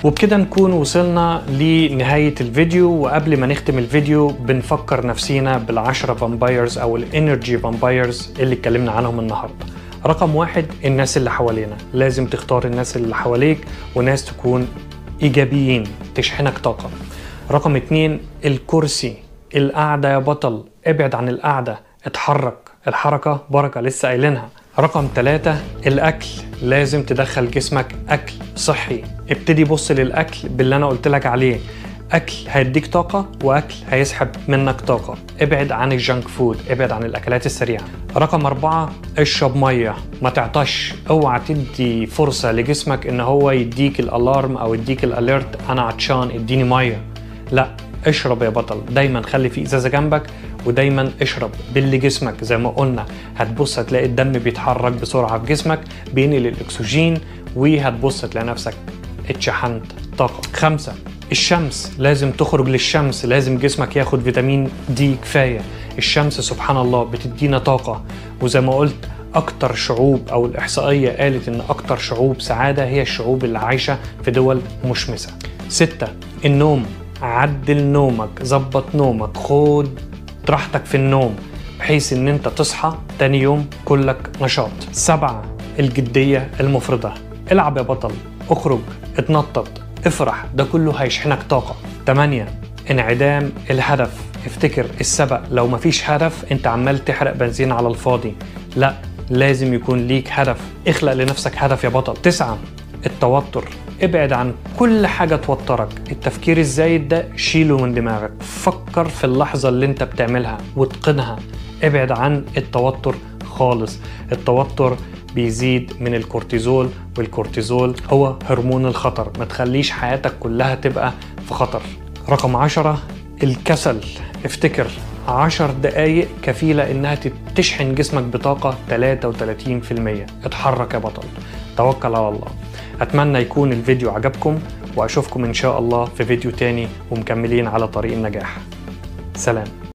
وبكده نكون وصلنا لنهاية الفيديو. وقبل ما نختم الفيديو بنفكر نفسينا بال10 فامبايرز او الانرجي فامبايرز اللي اتكلمنا عنهم النهاردة. رقم 1 الناس اللي حوالينا، لازم تختار الناس اللي حواليك وناس تكون ايجابيين تشحنك طاقة. رقم 2 الكرسي، القعدة يا بطل، ابعد عن القعدة، اتحرك، الحركة بركة لسه قايلينها. رقم 3 الأكل، لازم تدخل جسمك أكل صحي. ابتدي بص للأكل باللي أنا قلت لك عليه، أكل هيديك طاقة وأكل هيسحب منك طاقة. ابعد عن الجنك فود، ابعد عن الأكلات السريعة. رقم 4 اشرب مية، ما تعطش، اوعى تدي فرصة لجسمك ان هو يديك الالارم او يديك الاليرت انا عطشان اديني مية. لا، اشرب يا بطل، دايما خلي في ازازة جنبك ودايما اشرب باللي جسمك زي ما قلنا. هتبص هتلاقي الدم بيتحرك بسرعة في جسمك بينقل الاكسجين، وهتبص تلاقي نفسك اتشحنت طاقة. 5 الشمس، لازم تخرج للشمس، لازم جسمك ياخد فيتامين دي كفاية. الشمس سبحان الله بتدينا طاقة، وزي ما قلت اكتر شعوب او الاحصائية قالت ان اكتر شعوب سعادة هي الشعوب اللي عايشة في دول مشمسة. 6 النوم، عدل نومك، ظبط نومك، خد راحتك في النوم بحيث ان انت تصحى تاني يوم كلك نشاط. 7 الجدية المفرطة، العب يا بطل، اخرج، اتنطط، افرح، ده كله هيشحنك طاقة. 8 انعدام الهدف، افتكر السبق، لو مفيش هدف انت عمال تحرق بنزين على الفاضي، لا لازم يكون ليك هدف، اخلق لنفسك هدف يا بطل. 9 التوتر، ابعد عن كل حاجة توترك، التفكير الزايد ده شيله من دماغك، فكر في اللحظة اللي انت بتعملها واتقنها، ابعد عن التوتر خالص. التوتر بيزيد من الكورتيزول، والكورتيزول هو هرمون الخطر، ما تخليش حياتك كلها تبقى في خطر. رقم 10 الكسل، افتكر 10 دقايق كفيلة انها تشحن جسمك بطاقة 33%. اتحرك يا بطل، توكل على الله. اتمنى يكون الفيديو عجبكم، واشوفكم ان شاء الله في فيديو تاني ومكملين على طريق النجاح. سلام.